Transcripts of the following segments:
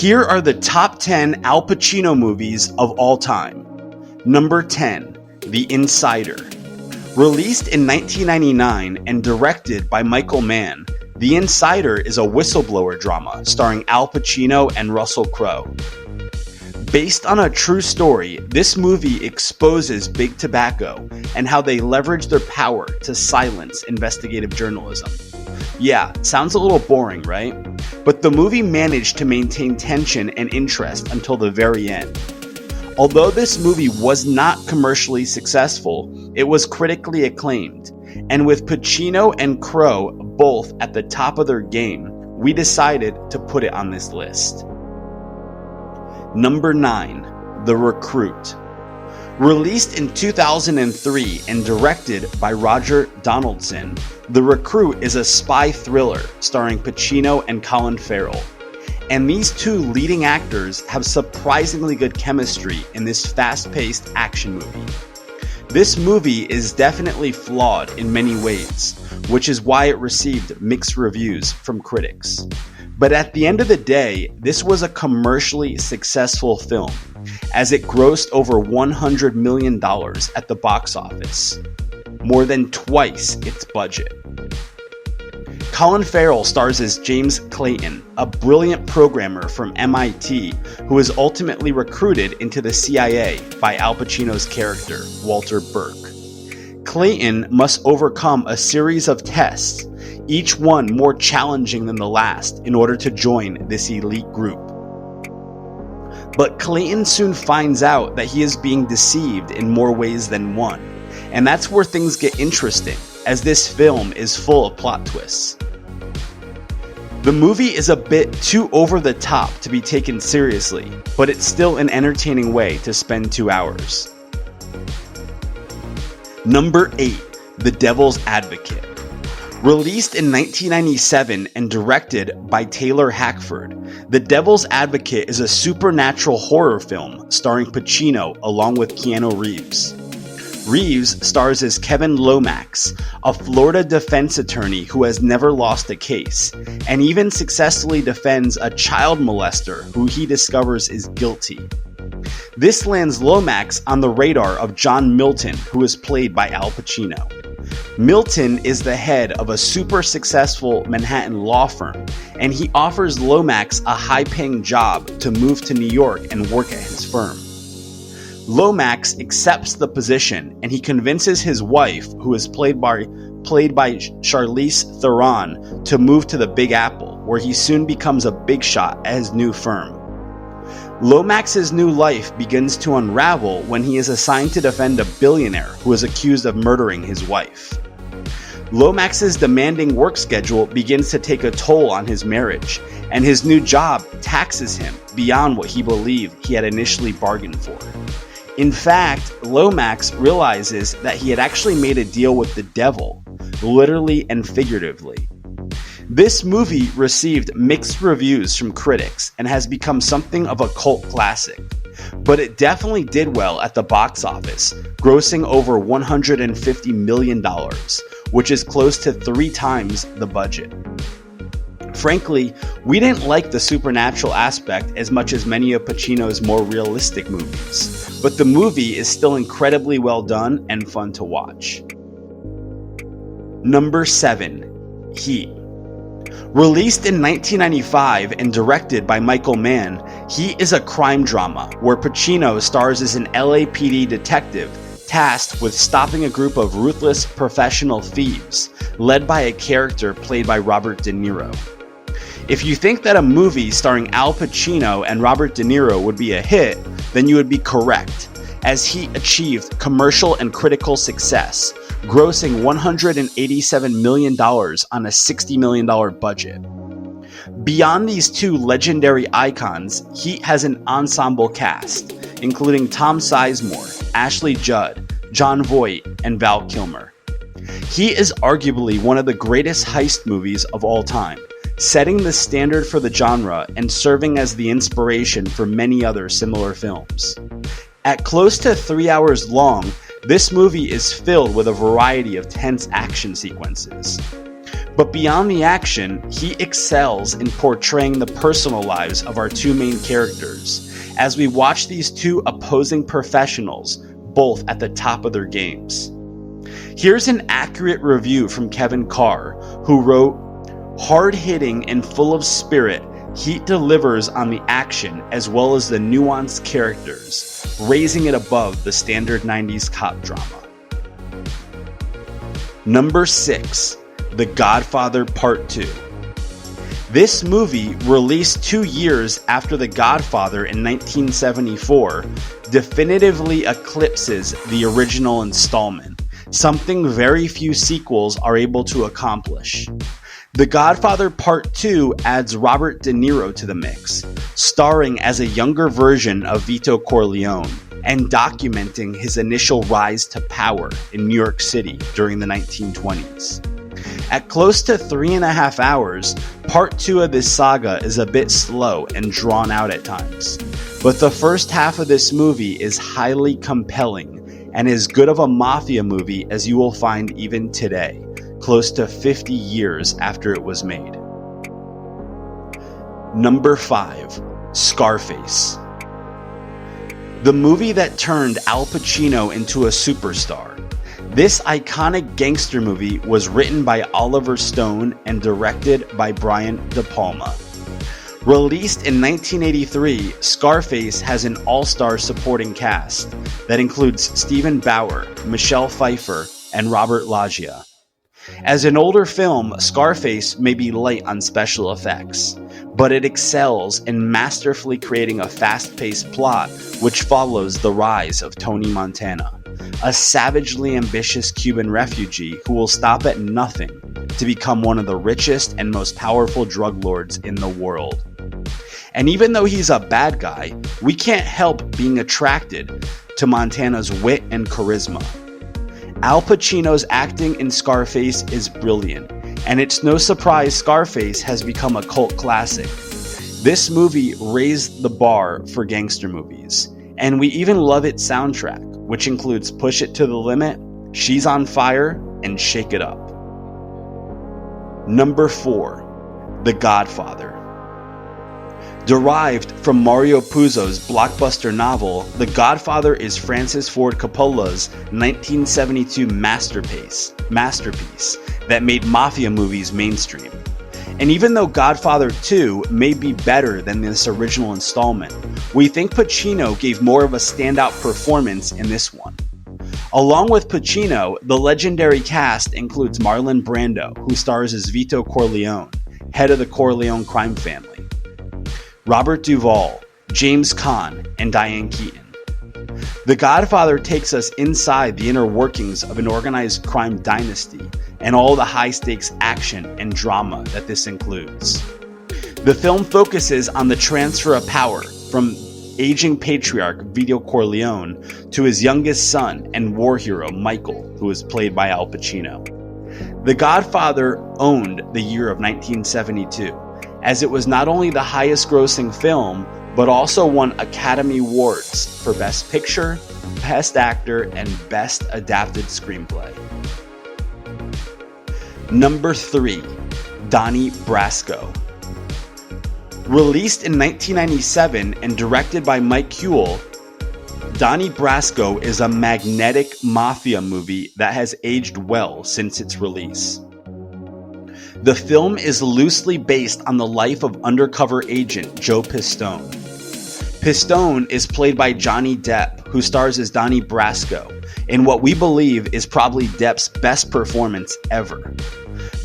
Here are the top 10 Al Pacino movies of all time. Number 10, The Insider. Released in 1999 and directed by Michael Mann, The Insider is a whistleblower drama starring Al Pacino and Russell Crowe. Based on a true story, this movie exposes Big Tobacco and how they leverage their power to silence investigative journalism. Yeah, sounds a little boring, right? But the movie managed to maintain tension and interest until the very end. Although this movie was not commercially successful, it was critically acclaimed. And with Pacino and Crowe both at the top of their game, we decided to put it on this list. Number 9, The Recruit. Released in 2003 and directed by Roger Donaldson, The Recruit is a spy thriller starring Pacino and Colin Farrell. And these two leading actors have surprisingly good chemistry in this fast-paced action movie. This movie is definitely flawed in many ways, which is why it received mixed reviews from critics. But at the end of the day, this was a commercially successful film, as it grossed over $100 million at the box office, more than twice its budget. Colin Farrell stars as James Clayton, a brilliant programmer from MIT who is ultimately recruited into the CIA by Al Pacino's character, Walter Burke. Clayton must overcome a series of tests, each one more challenging than the last, in order to join this elite group. But Clayton soon finds out that he is being deceived in more ways than one, and that's where things get interesting, as this film is full of plot twists. The movie is a bit too over the top to be taken seriously, but it's still an entertaining way to spend 2 hours. Number 8, The Devil's Advocate. Released in 1997 and directed by Taylor Hackford, The Devil's Advocate is a supernatural horror film starring Pacino along with Keanu Reeves. Reeves stars as Kevin Lomax, a Florida defense attorney who has never lost a case, and even successfully defends a child molester who he discovers is guilty. This lands Lomax on the radar of John Milton, who is played by Al Pacino. Milton is the head of a super successful Manhattan law firm, and he offers Lomax a high-paying job to move to New York and work at his firm. Lomax accepts the position, and he convinces his wife, who is played by Charlize Theron, to move to the Big Apple, where he soon becomes a big shot at his new firm. Lomax's new life begins to unravel when he is assigned to defend a billionaire who is accused of murdering his wife. Lomax's demanding work schedule begins to take a toll on his marriage, and his new job taxes him beyond what he believed he had initially bargained for. In fact, Lomax realizes that he had actually made a deal with the devil, literally and figuratively. This movie received mixed reviews from critics and has become something of a cult classic, but it definitely did well at the box office, grossing over $150 million, which is close to 3 times the budget. Frankly, we didn't like the supernatural aspect as much as many of Pacino's more realistic movies, but the movie is still incredibly well done and fun to watch. Number 7, Heat. Released in 1995 and directed by Michael Mann, Heat is a crime drama where Pacino stars as an LAPD detective tasked with stopping a group of ruthless professional thieves, led by a character played by Robert De Niro. If you think that a movie starring Al Pacino and Robert De Niro would be a hit, then you would be correct, as Heat achieved commercial and critical success, grossing $187 million on a $60 million budget. Beyond these two legendary icons, Heat has an ensemble cast, including Tom Sizemore, Ashley Judd, Jon Voight, and Val Kilmer. Heat is arguably one of the greatest heist movies of all time, setting the standard for the genre and serving as the inspiration for many other similar films. At close to 3 hours long, this movie is filled with a variety of tense action sequences. But beyond the action, he excels in portraying the personal lives of our two main characters, as we watch these two opposing professionals, both at the top of their games. Here's an accurate review from Kevin Carr, who wrote, "Hard-hitting and full of spirit, Heat delivers on the action as well as the nuanced characters, raising it above the standard 90s cop drama." Number 6. The Godfather Part 2. This movie, released 2 years after The Godfather in 1974, definitively eclipses the original installment, something very few sequels are able to accomplish. The Godfather Part 2 adds Robert De Niro to the mix, starring as a younger version of Vito Corleone, and documenting his initial rise to power in New York City during the 1920s. At close to 3.5 hours, Part 2 of this saga is a bit slow and drawn out at times, but the first half of this movie is highly compelling and as good of a mafia movie as you will find even today, close to 50 years after it was made. Number 5. Scarface. The movie that turned Al Pacino into a superstar. This iconic gangster movie was written by Oliver Stone and directed by Brian De Palma. Released in 1983, Scarface has an all-star supporting cast that includes Stephen Bauer, Michelle Pfeiffer, and Robert Loggia. As an older film, Scarface may be light on special effects, but it excels in masterfully creating a fast-paced plot which follows the rise of Tony Montana, a savagely ambitious Cuban refugee who will stop at nothing to become one of the richest and most powerful drug lords in the world. And even though he's a bad guy, we can't help being attracted to Montana's wit and charisma. Al Pacino's acting in Scarface is brilliant, and it's no surprise Scarface has become a cult classic. This movie raised the bar for gangster movies, and we even love its soundtrack, which includes Push It to the Limit, She's on Fire, and Shake It Up. Number 4. The Godfather. Derived from Mario Puzo's blockbuster novel, The Godfather is Francis Ford Coppola's 1972 masterpiece that made mafia movies mainstream. And even though Godfather 2 may be better than this original installment, we think Pacino gave more of a standout performance in this one. Along with Pacino, the legendary cast includes Marlon Brando, who stars as Vito Corleone, head of the Corleone crime family, Robert Duvall, James Caan, and Diane Keaton. The Godfather takes us inside the inner workings of an organized crime dynasty and all the high-stakes action and drama that this includes. The film focuses on the transfer of power from aging patriarch Vito Corleone to his youngest son and war hero Michael, who is played by Al Pacino. The Godfather owned the year of 1972, as it was not only the highest grossing film, but also won Academy Awards for Best Picture, Best Actor, and Best Adapted Screenplay. Number 3. Donnie Brasco. Released in 1997 and directed by Mike Huell, Donnie Brasco is a magnetic mafia movie that has aged well since its release. The film is loosely based on the life of undercover agent Joe Pistone. Pistone is played by Johnny Depp, who stars as Donnie Brasco, in what we believe is probably Depp's best performance ever.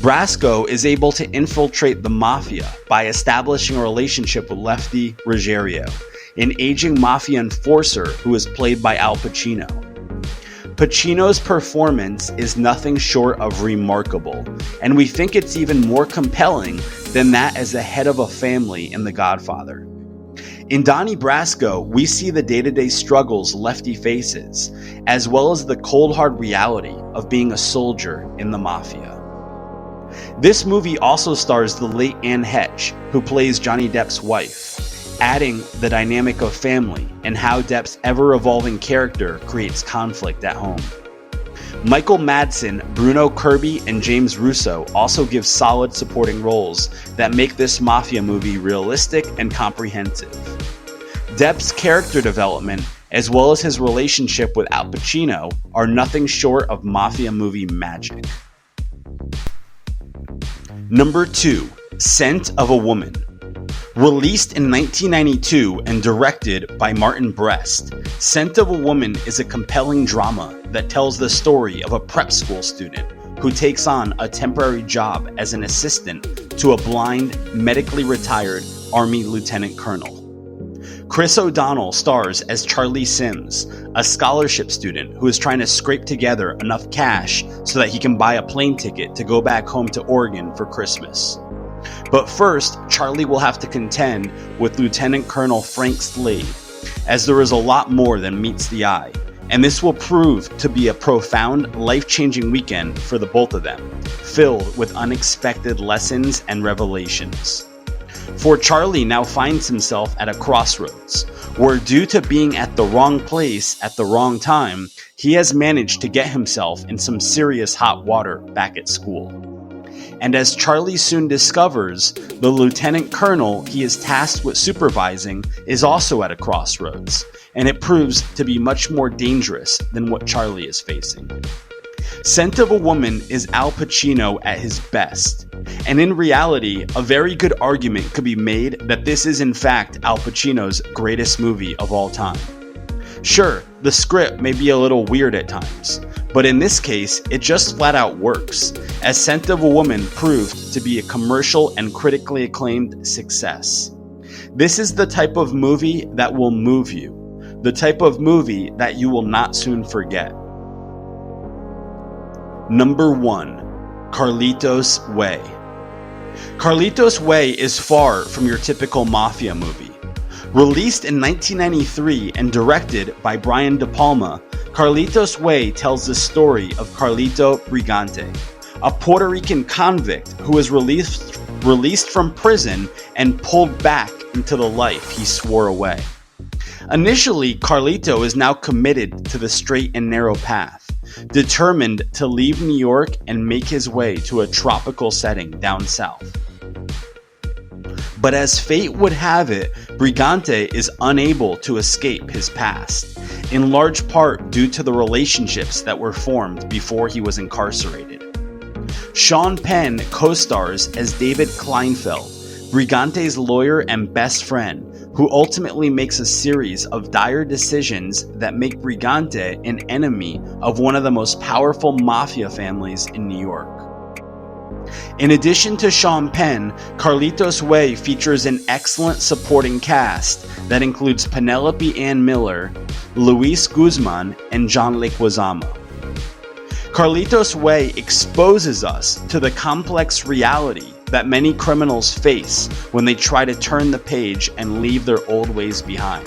Brasco is able to infiltrate the Mafia by establishing a relationship with Lefty Ruggiero, an aging Mafia enforcer who is played by Al Pacino. Pacino's performance is nothing short of remarkable, and we think it's even more compelling than that as the head of a family in The Godfather. In Donnie Brasco, we see the day-to-day struggles Lefty faces, as well as the cold hard reality of being a soldier in the Mafia. This movie also stars the late Anne Heche, who plays Johnny Depp's wife, adding the dynamic of family and how Depp's ever-evolving character creates conflict at home. Michael Madsen, Bruno Kirby, and James Russo also give solid supporting roles that make this Mafia movie realistic and comprehensive. Depp's character development, as well as his relationship with Al Pacino, are nothing short of Mafia movie magic. Number 2. Scent of a Woman. Released in 1992 and directed by Martin Brest, Scent of a Woman is a compelling drama that tells the story of a prep school student who takes on a temporary job as an assistant to a blind, medically retired Army lieutenant colonel. Chris O'Donnell stars as Charlie Sims, a scholarship student who is trying to scrape together enough cash so that he can buy a plane ticket to go back home to Oregon for Christmas. But first, Charlie will have to contend with Lieutenant Colonel Frank Slade, as there is a lot more than meets the eye, and this will prove to be a profound, life-changing weekend for the both of them, filled with unexpected lessons and revelations. For Charlie now finds himself at a crossroads, where due to being at the wrong place at the wrong time, he has managed to get himself in some serious hot water back at school. And as Charlie soon discovers, the lieutenant colonel he is tasked with supervising is also at a crossroads, and it proves to be much more dangerous than what Charlie is facing. Scent of a Woman is Al Pacino at his best, and in reality, a very good argument could be made that this is in fact Al Pacino's greatest movie of all time. Sure, the script may be a little weird at times, but in this case, it just flat out works, as Scent of a Woman proved to be a commercial and critically acclaimed success. This is the type of movie that will move you, the type of movie that you will not soon forget. Number 1. Carlitos Way. Carlitos Way is far from your typical Mafia movie. Released in 1993 and directed by Brian De Palma, Carlitos Way tells the story of Carlito Brigante, a Puerto Rican convict who was released from prison and pulled back into the life he swore away. Initially, Carlito is now committed to the straight and narrow path, determined to leave New York and make his way to a tropical setting down south. But as fate would have it, Brigante is unable to escape his past, in large part due to the relationships that were formed before he was incarcerated. Sean Penn co-stars as David Kleinfeld, Brigante's lawyer and best friend, who ultimately makes a series of dire decisions that make Brigante an enemy of one of the most powerful mafia families in New York. In addition to Sean Penn, Carlitos Way features an excellent supporting cast that includes Penelope Ann Miller, Luis Guzman, and John Leguizamo. Carlitos Way exposes us to the complex reality that many criminals face when they try to turn the page and leave their old ways behind.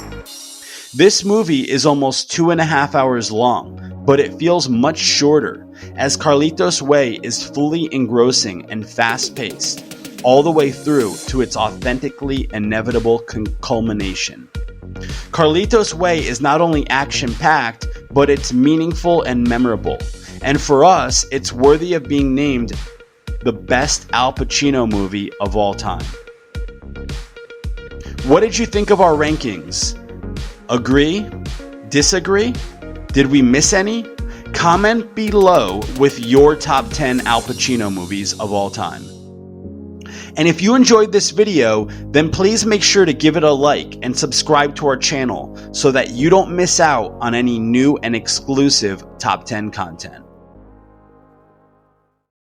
This movie is almost 2.5 hours long, but it feels much shorter, as Carlitos Way is fully engrossing and fast-paced, all the way through to its authentically inevitable culmination. Carlitos Way is not only action-packed, but it's meaningful and memorable, and for us, it's worthy of being named the best Al Pacino movie of all time. What did you think of our rankings? Agree? Disagree? Did we miss any? Comment below with your top 10 Al Pacino movies of all time. And if you enjoyed this video, then please make sure to give it a like and subscribe to our channel so that you don't miss out on any new and exclusive top 10 content.